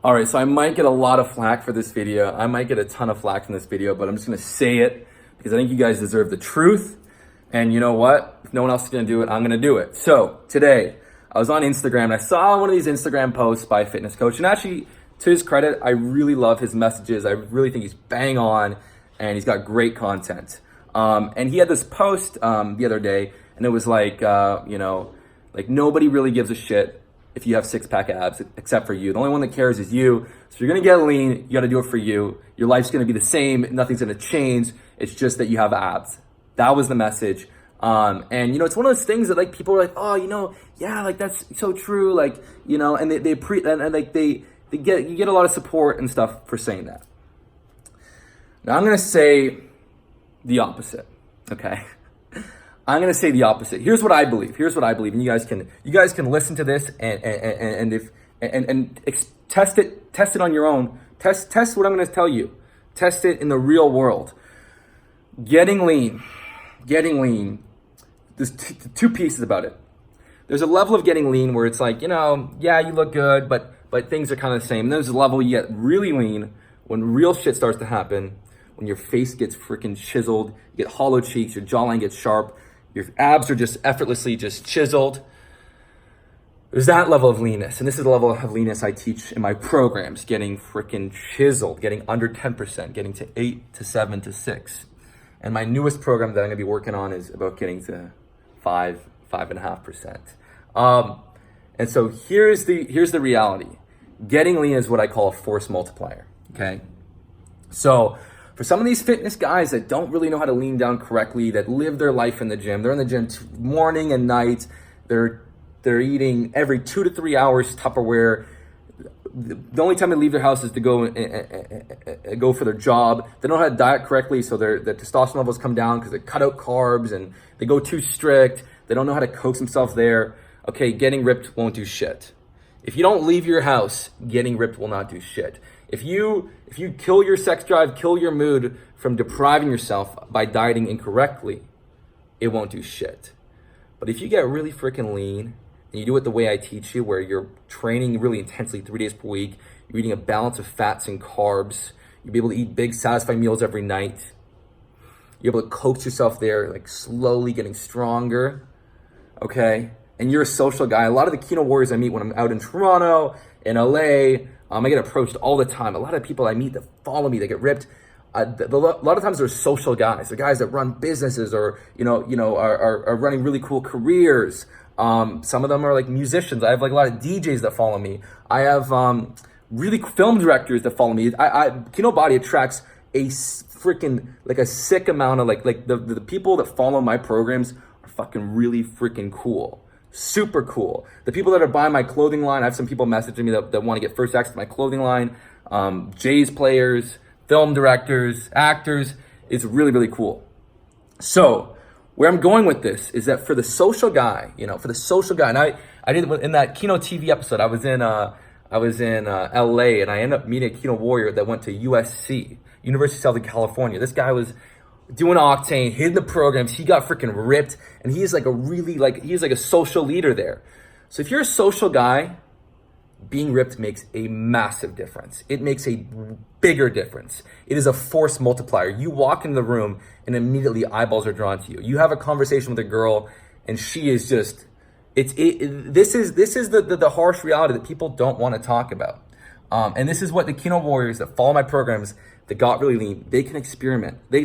All right, so I might get a lot of flack for this video. I might get a ton of flack from this video, but I'm just gonna say it because I think you guys deserve the truth. And you know what? If no one else is gonna do it, I'm gonna do it. So today, I was on Instagram and I saw one of these Instagram posts by a fitness coach. And actually, to his credit, I really love his messages. I really think he's bang on and he's got great content. And he had this post the other day, and it was like, like nobody really gives a shit if you have six-pack abs except for you. The only one that cares is you. So you're gonna get lean, you gotta do it for you. Your life's gonna be the same, nothing's gonna change. It's just that you have abs. That was the message. And it's one of those things that like people are like, oh, yeah, like that's so true. Like, and you get a lot of support and stuff for saying that. Now I'm gonna say the opposite, okay? I'm gonna say the opposite. Here's what I believe. And you guys can listen to this and test it on your own. Test what I'm gonna tell you. Test it in the real world. Getting lean. There's two pieces about it. There's a level of getting lean where it's like, yeah, you look good, but things are kind of the same. And there's a level you get really lean when real shit starts to happen, when your face gets freaking chiseled, you get hollow cheeks, your jawline gets sharp, your abs are just effortlessly just chiseled. There's that level of leanness. And this is the level of leanness I teach in my programs, getting freaking chiseled, getting under 10%, getting to 8 to 7 to 6. And my newest program that I'm gonna be working on is about getting to 5.5%. And so here's the reality. Getting lean is what I call a force multiplier, okay? So for some of these fitness guys that don't really know how to lean down correctly, that live their life in the gym, they're in the gym morning and night, they're eating every 2 to 3 hours Tupperware. The only time they leave their house is to go for their job. They don't know how to diet correctly, so their testosterone levels come down because they cut out carbs and they go too strict. They don't know how to coax themselves there. Okay, getting ripped won't do shit. If you don't leave your house, getting ripped will not do shit. If you kill your sex drive, kill your mood from depriving yourself by dieting incorrectly, it won't do shit. But if you get really freaking lean and you do it the way I teach you, where you're training really intensely 3 days per week, you're eating a balance of fats and carbs, you'll be able to eat big, satisfying meals every night, you're able to coax yourself there, like slowly getting stronger, okay? And you're a social guy. A lot of the Kino warriors I meet when I'm out in Toronto, in LA, I get approached all the time. A lot of people I meet that follow me, they get ripped. A lot of times they're social guys. They're guys that run businesses or, are running really cool careers. Some of them are like musicians. I have like a lot of DJs that follow me. I have really film directors that follow me. Kinobody attracts a freaking, like a sick amount of like the people that follow my programs are fucking really freaking cool. Super cool. The people that are buying my clothing line, I have some people messaging me that want to get first access to my clothing line. Jays players, film directors, actors. It's really, really cool. So where I'm going with this is that for the social guy, and I did in that Kino TV episode, I was in LA, and I ended up meeting a Kino warrior that went to USC, University of Southern California. This guy was doing octane, hitting the programs, he got freaking ripped, and he's like a social leader there. So if you're a social guy, being ripped makes a massive difference. It makes a bigger difference. It is a force multiplier. You walk in the room and immediately eyeballs are drawn to you. You have a conversation with a girl and she is just, this is the harsh reality that people don't want to talk about. And this is what the Kino warriors that follow my programs that got really lean, they can experiment. They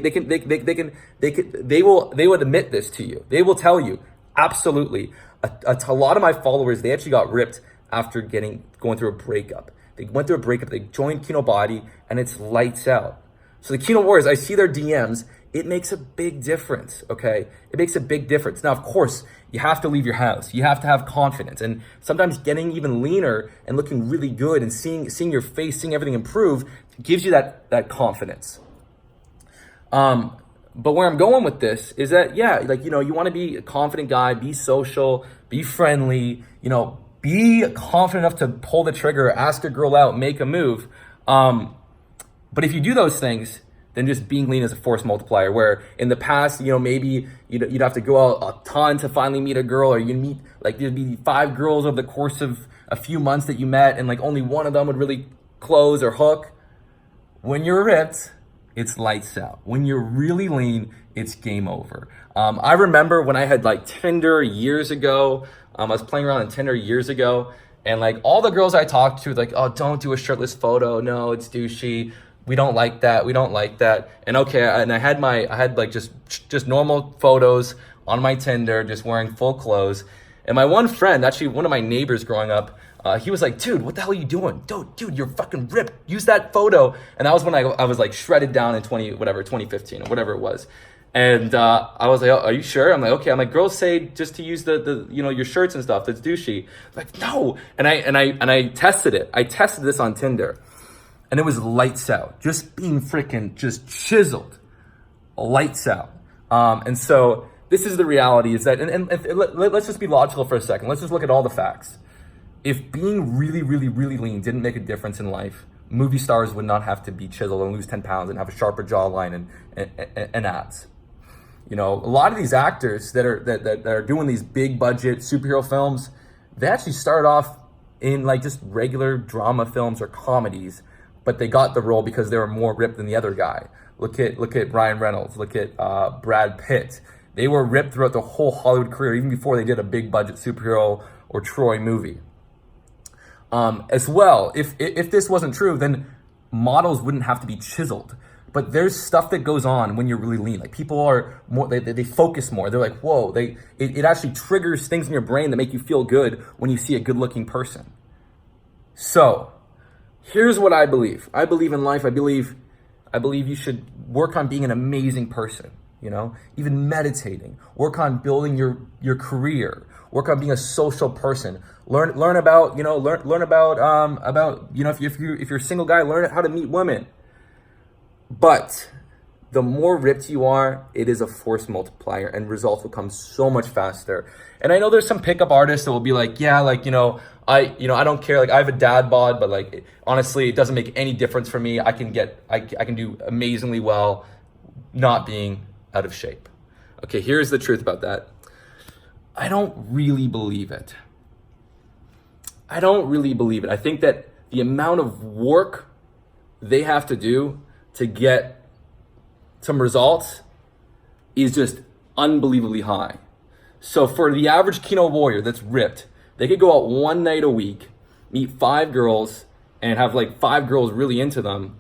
will admit this to you. They will tell you, absolutely. A lot of my followers, they actually got ripped after going through a breakup. They went through a breakup, they joined Kinobody, and it's lights out. So the Kino warriors, I see their DMs, it makes a big difference, okay? It makes a big difference. Now, of course, you have to leave your house. You have to have confidence. And sometimes getting even leaner and looking really good and seeing your face, seeing everything improve gives you that confidence. But where I'm going with this is that, you want to be a confident guy, be social, be friendly, be confident enough to pull the trigger, ask a girl out, make a move. But if you do those things, then just being lean is a force multiplier, where in the past, maybe you'd have to go out a ton to finally meet a girl, or you'd meet, there'd be 5 girls over the course of a few months that you met, and only one of them would really clothes or hook. When you're ripped, it's lights out. When you're really lean, it's game over. I remember when I had like Tinder years ago, I was playing around on Tinder years ago, and like all the girls I talked to, like, oh, don't do a shirtless photo. No, it's douchey. We don't like that. We don't like that. And okay, and I had like just normal photos on my Tinder, just wearing full clothes. And my one friend, actually one of my neighbors growing up, he was like, dude, what the hell are you doing? Dude, you're fucking ripped. Use that photo. And that was when I was like shredded down in 2015 or whatever it was. And I was like, oh, are you sure? I'm like, okay. I'm like, girls say just to use the your shirts and stuff. That's douchey. Like, no. And I tested it. I tested this on Tinder, and it was lights out. Just being freaking just chiseled, lights out. And so this is the reality. Is that and let's just be logical for a second. Let's just look at all the facts. If being really, really, really lean didn't make a difference in life, movie stars would not have to be chiseled and lose 10 pounds and have a sharper jawline and abs. A lot of these actors that are doing these big budget superhero films, they actually started off in like just regular drama films or comedies, but they got the role because they were more ripped than the other guy. Look at Ryan Reynolds. Look at Brad Pitt. They were ripped throughout the whole Hollywood career, even before they did a big budget superhero or Troy movie. As well, if this wasn't true, then models wouldn't have to be chiseled. But there's stuff that goes on when you're really lean. Like people are more, they focus more. They're like, whoa, it actually triggers things in your brain that make you feel good when you see a good looking person. So here's what I believe. I believe in life. I believe you should work on being an amazing person, even meditating, work on building your career, work on being a social person, learn about, if you're a single guy, learn how to meet women. But the more ripped you are, it is a force multiplier, and results will come so much faster. And I know there's some pickup artists that will be like, yeah, like, I don't care. Like I have a dad bod, but like, honestly, it doesn't make any difference for me. I can do amazingly well not being out of shape. Okay, here's the truth about that. I don't really believe it. I think that the amount of work they have to do to get some results is just unbelievably high. So for the average Kino warrior that's ripped, they could go out one night a week, meet 5 girls, and have like 5 girls really into them.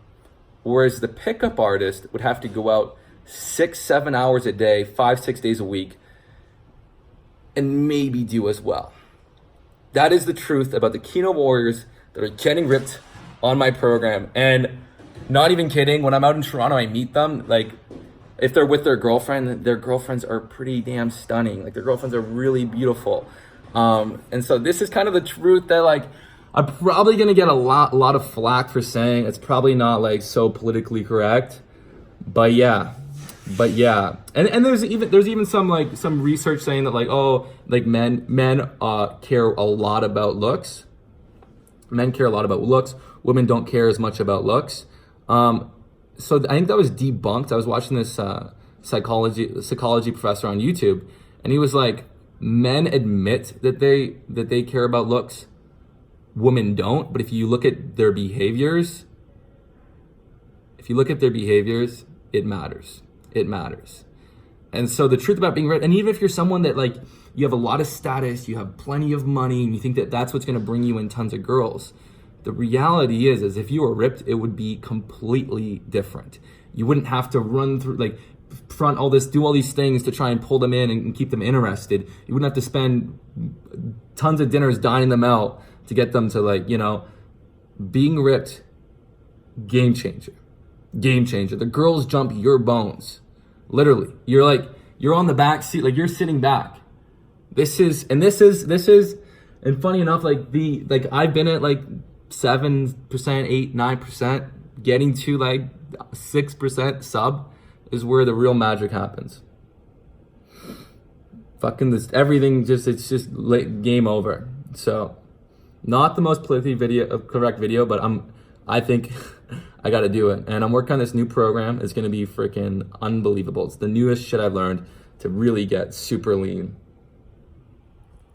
Whereas the pickup artist would have to go out 6-7 hours a day, 5-6 days a week, and maybe do as well. That is the truth about the Kino warriors that are getting ripped on my program. And not even kidding, when I'm out in Toronto, I meet them, like if they're with their girlfriends are pretty damn stunning. Like their girlfriends are really beautiful. And so this is kind of the truth that like, I'm probably going to get a lot of flack for saying it's probably not like so politically correct, but yeah. And there's even some research saying that like, oh, like men care a lot about looks. Men care a lot about looks. Women don't care as much about looks. So I think that was debunked. I was watching this psychology professor on YouTube, and he was like, men admit that they care about looks, women don't. But if you look at their behaviors, it matters. It matters. And so the truth about being ripped, and even if you're someone that like you have a lot of status, you have plenty of money, and you think that that's what's going to bring you in tons of girls, the reality is if you were ripped, it would be completely different. You wouldn't have to run through, like, front all this, do all these things to try and pull them in and keep them interested. You wouldn't have to spend tons of dinners dining them out to get them to, like, being ripped, game changer. Game changer. The girls jump your bones. Literally. You're on the back seat, like you're sitting back. This is, and funny enough, I've been at like 7%, 8%, 9%, getting to like 6% sub is where the real magic happens. Fucking this, everything it's just game over. So, not the most politically correct video, but I think I gotta do it. And I'm working on this new program. It's gonna be freaking unbelievable. It's the newest shit I've learned to really get super lean.